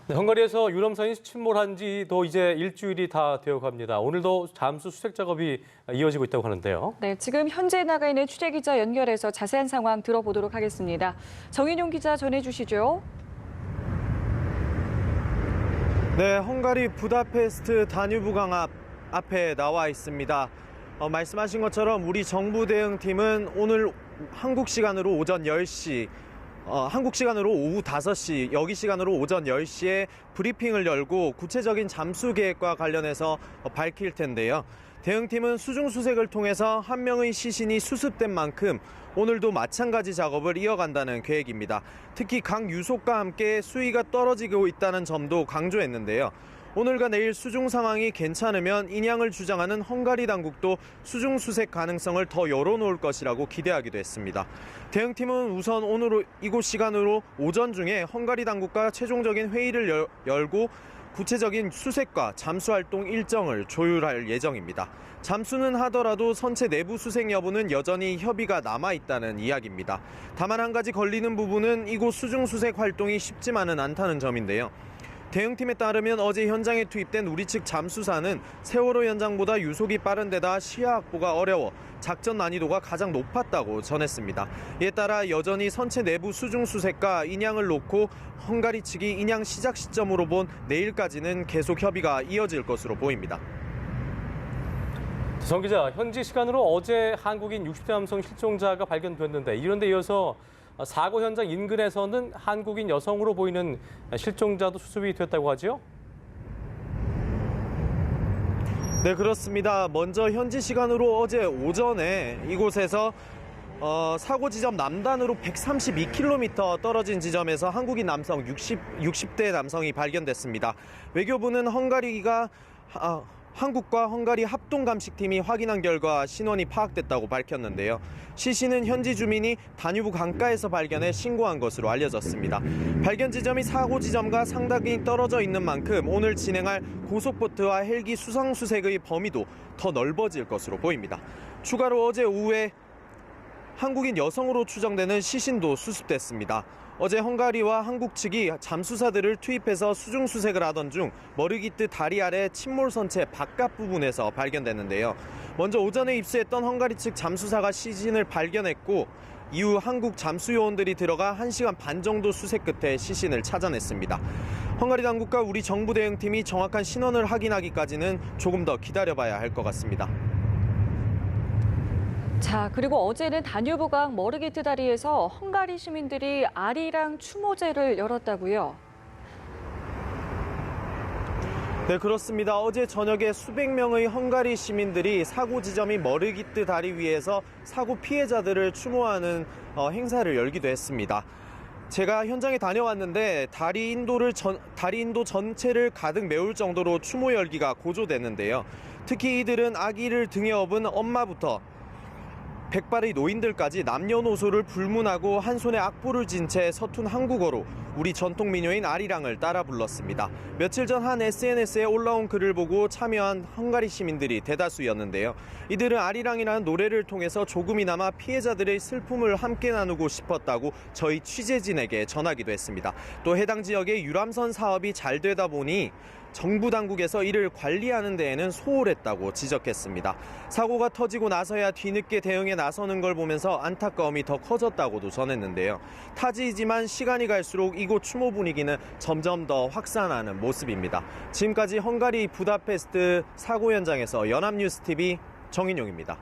네, 헝가리에서 유람선이 침몰한 지도 이제 일주일이 다 되어갑니다. 오늘도 잠수 수색 작업이 이어지고 있다고 하는데요. 네, 지금 현재 나가 있는 취재기자 연결해서 자세한 상황 들어보도록 하겠습니다. 정인용 기자 전해주시죠. 네, 헝가리 부다페스트 다뉴브 강 앞에 나와 있습니다. 말씀하신 것처럼 우리 정부 대응팀은 오늘 한국 시간으로 오전 10시, 한국 시간으로 오후 5시, 여기 시간으로 오전 10시에 브리핑을 열고 구체적인 잠수 계획과 관련해서 밝힐 텐데요. 대응팀은 수중 수색을 통해서 한 명의 시신이 수습된 만큼 오늘도 마찬가지 작업을 이어간다는 계획입니다. 특히 강 유속과 함께 수위가 떨어지고 있다는 점도 강조했는데요. 오늘과 내일 수중 상황이 괜찮으면 인양을 주장하는 헝가리 당국도 수중 수색 가능성을 더 열어놓을 것이라고 기대하기도 했습니다. 대응팀은 우선 오늘 이곳 시간으로 오전 중에 헝가리 당국과 최종적인 회의를 열고 구체적인 수색과 잠수 활동 일정을 조율할 예정입니다. 잠수는 하더라도 선체 내부 수색 여부는 여전히 협의가 남아있다는 이야기입니다. 다만 한 가지 걸리는 부분은 이곳 수중 수색 활동이 쉽지만은 않다는 점인데요. 대응팀에 따르면 어제 현장에 투입된 우리 측 잠수사는 세월호 현장보다 유속이 빠른 데다 시야 확보가 어려워 작전 난이도가 가장 높았다고 전했습니다. 이에 따라 여전히 선체 내부 수중 수색과 인양을 놓고 헝가리 측이 인양 시작 시점으로 본 내일까지는 계속 협의가 이어질 것으로 보입니다. 정 기자, 현지 시간으로 어제 한국인 60대 남성 실종자가 발견됐는데 이런 데 이어서 사고 현장 인근에서는 한국인 여성으로 보이는 실종자도 수습이 됐다고 하죠? 네, 그렇습니다. 먼저 현지 시간으로 어제 오전에 이곳에서 사고 지점 남단으로 132km 떨어진 지점에서 한국인 남성 60대 남성이 발견됐습니다. 외교부는 한국과 헝가리 합동감식팀이 확인한 결과 신원이 파악됐다고 밝혔는데요. 시신은 현지 주민이 다뉴브 강가에서 발견해 신고한 것으로 알려졌습니다. 발견 지점이 사고 지점과 상당히 떨어져 있는 만큼 오늘 진행할 고속보트와 헬기 수상수색의 범위도 더 넓어질 것으로 보입니다. 추가로 어제 오후에 한국인 여성으로 추정되는 시신도 수습됐습니다. 어제 헝가리와 한국 측이 잠수사들을 투입해서 수중 수색을 하던 중 머르기트 다리 아래 침몰 선체 바깥 부분에서 발견됐는데요. 먼저 오전에 입수했던 헝가리 측 잠수사가 시신을 발견했고 이후 한국 잠수 요원들이 들어가 1시간 반 정도 수색 끝에 시신을 찾아냈습니다. 헝가리 당국과 우리 정부 대응팀이 정확한 신원을 확인하기까지는 조금 더 기다려봐야 할 것 같습니다. 자, 그리고 어제는 다뉴브강 머르기트 다리에서 헝가리 시민들이 아리랑 추모제를 열었다고요? 네, 그렇습니다. 어제 저녁에 수백 명의 헝가리 시민들이 사고 지점인 머르기트 다리 위에서 사고 피해자들을 추모하는 행사를 열기도 했습니다. 제가 현장에 다녀왔는데 다리 인도 전체를 가득 메울 정도로 추모 열기가 고조됐는데요. 특히 이들은 아기를 등에 업은 엄마부터 백발의 노인들까지 남녀노소를 불문하고 한 손에 악보를 쥔 채 서툰 한국어로 우리 전통 민요인 아리랑을 따라 불렀습니다. 며칠 전 한 SNS에 올라온 글을 보고 참여한 헝가리 시민들이 대다수였는데요. 이들은 아리랑이라는 노래를 통해서 조금이나마 피해자들의 슬픔을 함께 나누고 싶었다고 저희 취재진에게 전하기도 했습니다. 또 해당 지역의 유람선 사업이 잘 되다 보니 정부 당국에서 이를 관리하는 데에는 소홀했다고 지적했습니다. 사고가 터지고 나서야 뒤늦게 대응에 나서는 걸 보면서 안타까움이 더 커졌다고도 전했는데요. 타지이지만 시간이 갈수록 이곳 추모 분위기는 점점 더 확산하는 모습입니다. 지금까지 헝가리 부다페스트 사고 현장에서 연합뉴스TV 정인용입니다.